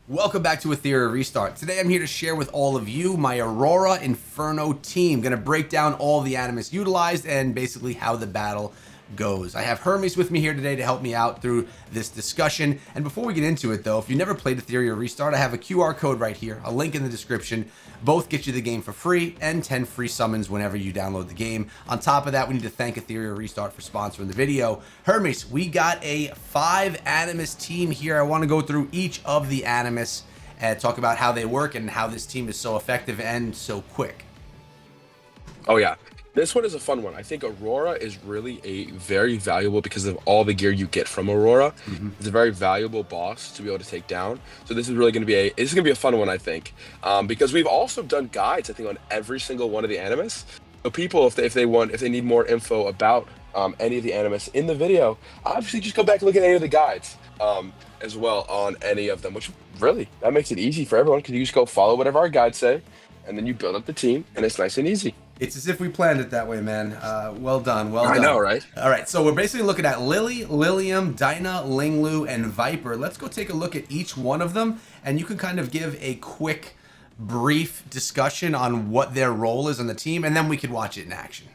Welcome back to Etheria Restart. Today I'm here to share with all of you my Aurora Inferno team. Going to break down all the Animus utilized and basically how the battle goes. I have Hermes with me here today to help me out through this discussion. And before we get into it though, if you never played Etheria Restart, I have a QR code right here, a link in the description. Both get you the game for free and 10 free summons whenever you download the game. On top of that, we need to thank Etheria Restart for sponsoring the video. Hermes, we got a 5 Animus team here. I want to go through each of the Animus and talk about how they work and how this team is so effective and so quick. Oh yeah, this one is a fun one. I think Aurora is really a very valuable because of all the gear you get from Aurora. It's a very valuable boss to be able to take down. So this is really going to be a fun one, I think, because we've also done guides, I think, on every single one of the Animus. So people, if they need more info about any of the Animus in the video, obviously just go back and look at any of the guides as well on any of them. Which really that makes it easy for everyone because you just go follow whatever our guides say, and then you build up the team, and it's nice and easy. It's as if we planned it that way, man. Well done, well done. I know, right? All right, so we're basically looking at Lily, Lilium, Dinah, Linglu, and Viper. Let's go take a look at each one of them, and you can kind of give a quick, brief discussion on what their role is on the team, and then we could watch it in action.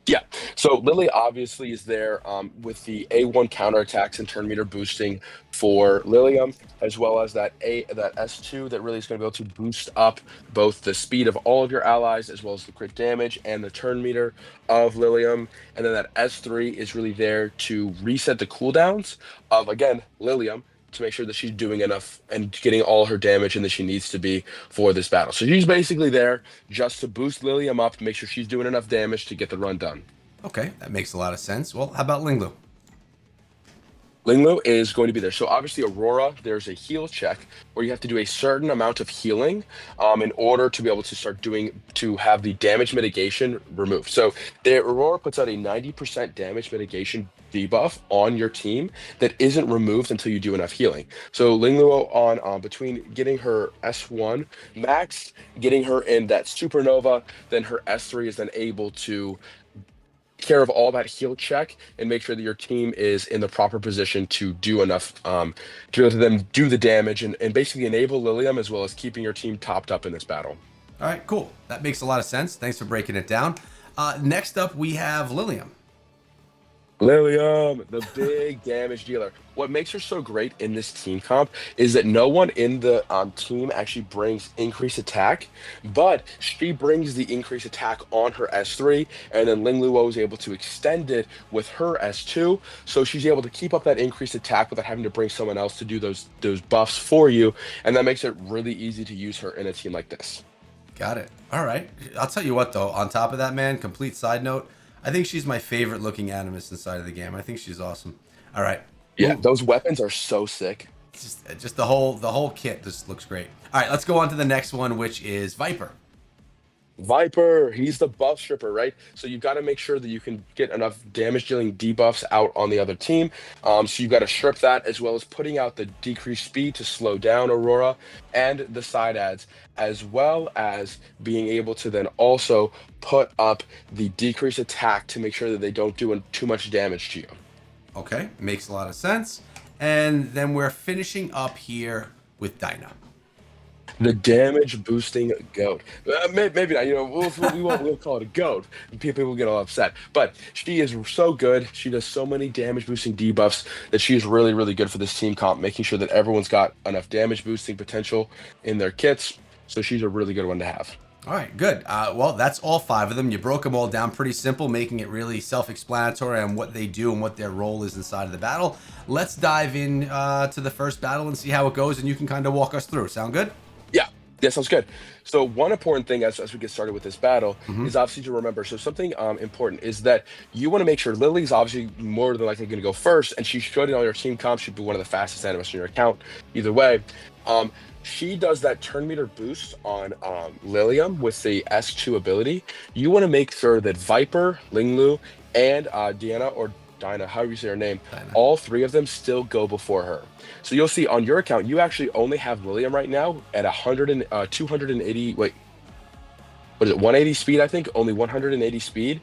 Yeah, so Lily obviously is there with the A1 counterattacks and turn meter boosting for Lilium, as well as that S2 that really is going to be able to boost up both the speed of all of your allies, as well as the crit damage and the turn meter of Lilium. And then that S3 is really there to reset the cooldowns of, again, Lilium, to make sure that she's doing enough and getting all her damage and that she needs to be for this battle. So she's basically there just to boost Lilium up, make sure she's doing enough damage to get the run done. Okay, that makes a lot of sense. Well, how about Linglu? Linglu is going to be there. So obviously Aurora, there's a heal check where you have to do a certain amount of healing in order to be able to have the damage mitigation removed. So the Aurora puts out a 90% damage mitigation debuff on your team that isn't removed until you do enough healing. So Linglu on between getting her S1 maxed, getting her in that supernova, then her S3 is then able to care of all that heal check and make sure that your team is in the proper position to do enough to be able to then do the damage and basically enable Lilium as well as keeping your team topped up in this battle. All right, cool. That makes a lot of sense. Thanks for breaking it down. Next up, we have Lilium. Lilium, the big damage dealer. What makes her so great in this team comp is that no one in the team actually brings increased attack, but she brings the increased attack on her S3, and then Lingluo is able to extend it with her S2, so she's able to keep up that increased attack without having to bring someone else to do those buffs for you, and that makes it really easy to use her in a team like this. Got it. All right. I'll tell you what, though, on top of that, man, complete side note, I think she's my favorite looking Animus inside of the game. I think she's awesome. All right. Yeah, Ooh, those weapons are so sick. just the whole kit just looks great. All right, let's go on to the next one, which is Viper. Viper, he's the buff stripper, right? So you've got to make sure that you can get enough damage dealing debuffs out on the other team. So you've got to strip that as well as putting out the decreased speed to slow down Aurora and the side adds, as well as being able to then also put up the decreased attack to make sure that they don't do too much damage to you. Okay, makes a lot of sense. And then we're finishing up here with Dinah. The damage boosting goat. Maybe not. We'll call it a goat. People will get all upset, but she is so good. She does so many damage boosting debuffs that she is really, really good for this team comp, making sure that everyone's got enough damage boosting potential in their kits. So she's a really good one to have. All right, good. Well, that's all 5 of them. You broke them all down pretty simple, making it really self-explanatory on what they do and what their role is inside of the battle. Let's dive in to the first battle and see how it goes, and you can kind of walk us through. Sound good? Yeah, sounds good. So one important thing as we get started with this battle is obviously to remember. So something important is that you want to make sure Lily's obviously more than likely going to go first, and she should, in all your team comps, should be one of the fastest Animus in your account. Either way, she does that turn meter boost on Lilium with the S2 ability. You want to make sure that Viper, Linglu, and Dinah, however you say her name, Dinah. all 3 of them still go before her. So you'll see on your account, you actually only have Lilium right now at 280, wait, what is it, 180 speed, I think? Only 180 speed.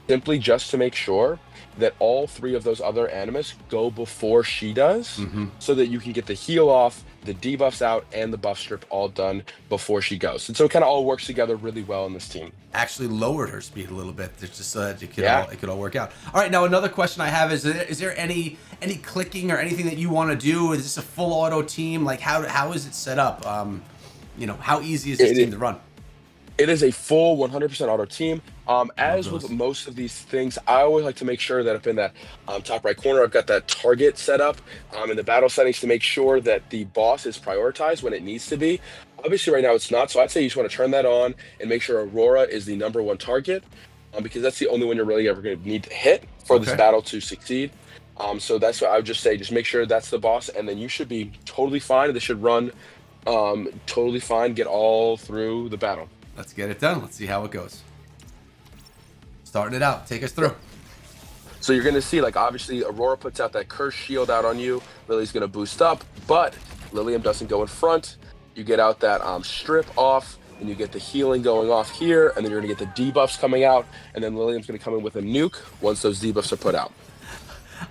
simply just to make sure that all three of those other Animus go before she does, so that you can get the heal off, the debuffs out, and the buff strip all done before she goes. And so it kind of all works together really well in this team. Actually lowered her speed a little bit. It's just so that Yeah. it could all work out. All right, now another question I have is there any clicking or anything that you want to do? Is this a full auto team? Like how is it set up? You know, how easy is this team to run? It is a full 100% auto team. Love As with those. most of these things, I always like to make sure that up in that top right corner, I've got that target set up in the battle settings to make sure that the boss is prioritized when it needs to be. Obviously, right now it's not, so I'd say you just want to turn that on and make sure Aurora is the #1 target, because that's the only one you're really ever going to need to hit for this battle to succeed. So that's what I would just say. Just make sure that's the boss, and then you should be totally fine. This should run totally fine, get all through the battle. Let's get it done. Let's see how it goes. Starting it out. Take us through. So you're going to see, like, obviously, Aurora puts out that curse shield out on you. Lily's going to boost up, but Lilium doesn't go in front. You get out that strip off, and you get the healing going off here, and then you're going to get the debuffs coming out, and then Lilium's going to come in with a nuke once those debuffs are put out.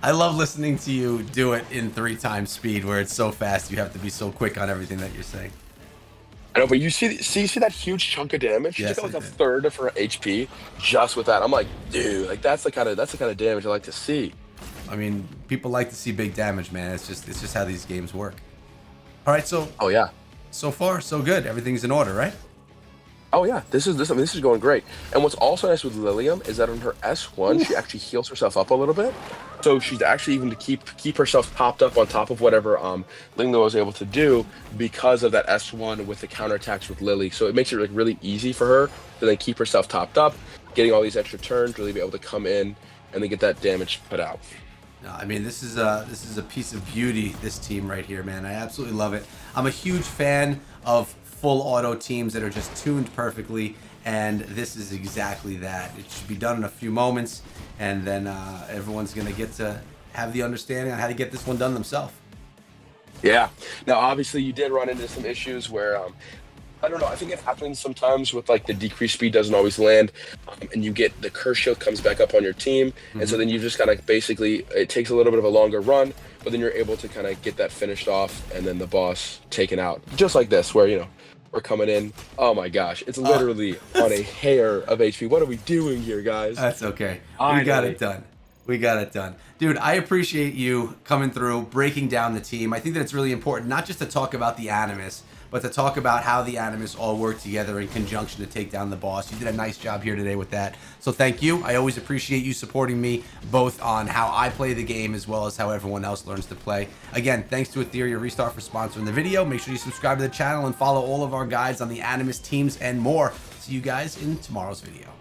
I love listening to you do it in 3 times speed, where it's so fast you have to be so quick on everything that you're saying. I know, but you see that huge chunk of damage? She Yes, took like I a did. third of her HP just with that. I'm like, dude, like that's the kind of damage I like to see. I mean, people like to see big damage, man. It's just how these games work. All right, so Oh yeah. so far so good. Everything's in order, right? Oh yeah, this is going great. And what's also nice with Lilium is that on her S1, she actually heals herself up a little bit. So she's actually even to keep herself popped up on top of whatever Linglo was able to do because of that S1 with the counterattacks with Lily. So it makes it like really easy for her to then keep herself topped up, getting all these extra turns, really be able to come in and then get that damage put out. No, I mean, this is a piece of beauty, this team right here, man. I absolutely love it. I'm a huge fan of full auto teams that are just tuned perfectly, and this is exactly that. It should be done in a few moments, and then everyone's gonna get to have the understanding on how to get this one done themselves. Yeah. Now, obviously, you did run into some issues where I don't know. I think it happens sometimes with like the decreased speed doesn't always land, and you get the curse shield comes back up on your team, and so then you just kind of basically it takes a little bit of a longer run, but then you're able to kind of get that finished off, and then the boss taken out, just like this, where we're coming in. Oh my gosh, it's literally on a hair of HP. What are we doing here, guys? That's okay. We got it done. We got it done. Dude, I appreciate you coming through, breaking down the team. I think that it's really important, not just to talk about the Animus, but to talk about how the Animus all work together in conjunction to take down the boss. You did a nice job here today with that. So thank you. I always appreciate you supporting me, both on how I play the game as well as how everyone else learns to play. Again, thanks to Etheria Restart for sponsoring the video. Make sure you subscribe to the channel and follow all of our guides on the Animus teams and more. See you guys in tomorrow's video.